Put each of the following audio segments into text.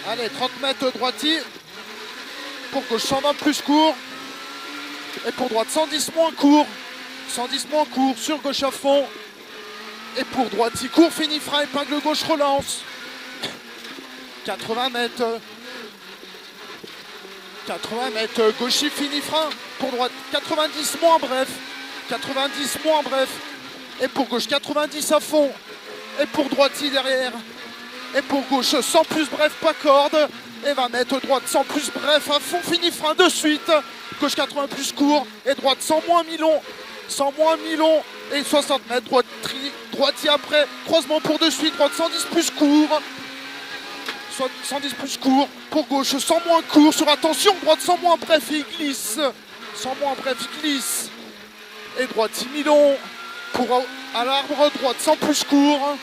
Allez, 30 mètres droitier. Pour gauche, 120 plus court. Et pour droite, 110 moins court. 110 moins court, sur gauche à fond. Et pour droitier, court, fini frein, épingle gauche, relance. 80 mètres. 80 mètres, gaucher, fini frein. Pour droite, 90 moins bref. 90 moins bref. Et pour gauche, 90 à fond. Et pour droitier derrière. Et pour gauche, 100 plus bref, pas corde. Et 20 mètres, droite, 100 plus bref, à fond, fini frein de suite. Gauche 80 plus court. Et droite, 100 moins mi-long. 100 moins mi-long. Et 60 mètres, droitier après. Croisement pour de suite, droite 110 plus court. 110 plus court. Pour gauche, 100 moins court. Sur attention, droite 100 moins bref, il glisse. 100 moins bref, il glisse. Et droitier mi-long. Pour à l'arbre, droite 100 plus court.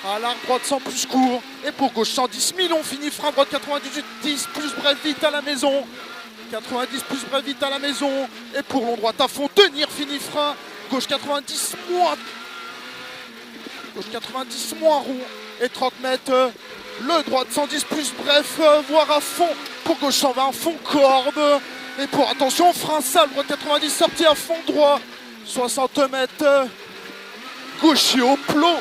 À l'arbre, droite 100 plus court. Et pour gauche, 110 mi-long, fini frein, droite 98, 10 plus bref, vite à la maison. 90 plus bref, vite à la maison. Et pour long, droite à fond, tenir, fini frein. Gauche 90 moins. Gauche 90 moins rond. Et 30 mètres. Le droite 110 plus bref, voire à fond. Pour gauche 120, fond corde. Et pour attention, frein sale, droite 90, sortie à fond droit. 60 mètres. Gaucher au plot.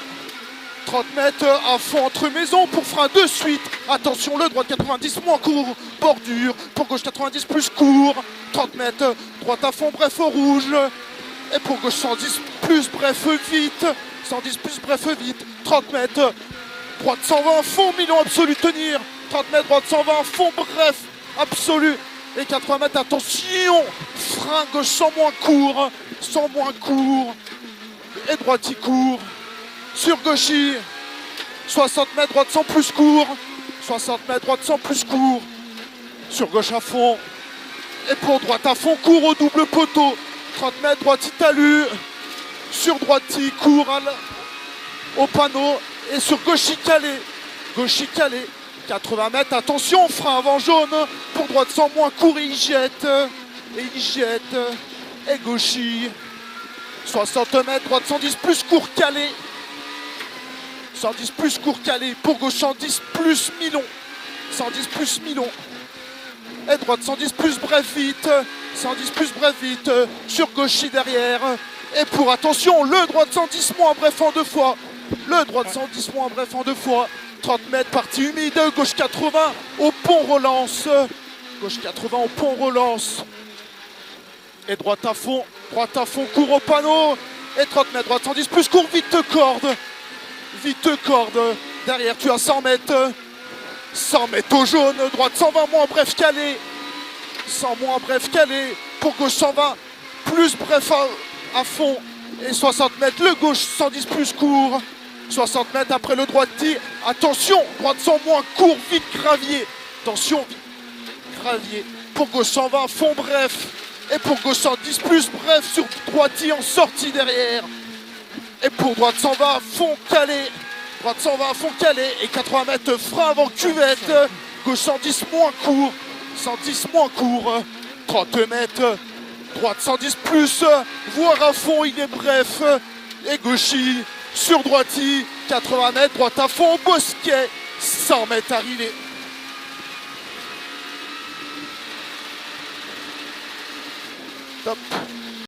30 mètres à fond entre maisons pour frein de suite. Attention, le droite 90 moins court. Bordure. Pour gauche 90 plus court. 30 mètres. Droite à fond, bref au rouge. Et pour gauche 110 plus bref vite. 110 plus bref vite. 30 mètres. Droite 120 fond, mi-long absolu tenir. 30 mètres, droite 120 fond, bref, absolu. Et 80 mètres, attention. Frein gauche 100 moins court. 100 moins court. Et droitier court. Sur gaucher. 60 mètres, droite 100 plus court. 60 mètres, droite 100 plus court. Sur gauche à fond. Et pour droite à fond, court au double poteau. 30 mètres, droitier talus. Sur droitier, court au panneau. Et sur gaucher calé. Gaucher calé. 80 mètres, attention, frein avant jaune. Pour droite 100 moins court, et il jette. Et il jette. Et gaucher. 60 mètres, droite 110 plus court calé. 110 plus court calé. Pour gauche 110 plus mi-long. 110 plus mi-long. Et droite 110 plus bref vite. 110 plus bref vite. Sur gaucher derrière. Et pour attention, le droite 110 moins bref en deux fois. Le droite 110 moins bref en deux fois. 30 mètres, partie humide. Gauche 80 au pont relance. Gauche 80 au pont relance. Et droite à fond, court au panneau. Et 30 mètres, droite 110 plus court, vite corde. Vite corde. Derrière, tu as 100 mètres. 100 mètres au jaune. Droite 120 moins bref calé. 100 moins bref calé. Pour gauche 120 plus bref à fond. Et 60 mètres, le gauche 110 plus court. 60 mètres après le droitier. Attention, droite 100 moins court, vite gravier. Attention, gravier. Pour gauche 120, fond bref. Et pour gauche 110 plus bref sur droitier en sortie derrière. Et pour droite 120, fond calé. Droite 120, fond calé. Et 80 mètres, frein avant cuvette. Gauche 110 moins court. 110 moins court. 30 mètres. Droite 110 plus, voire à fond, il est bref. Et gaucher sur droitier, 80 mètres, droite à fond, bosquet, 100 mètres arrivé. Top.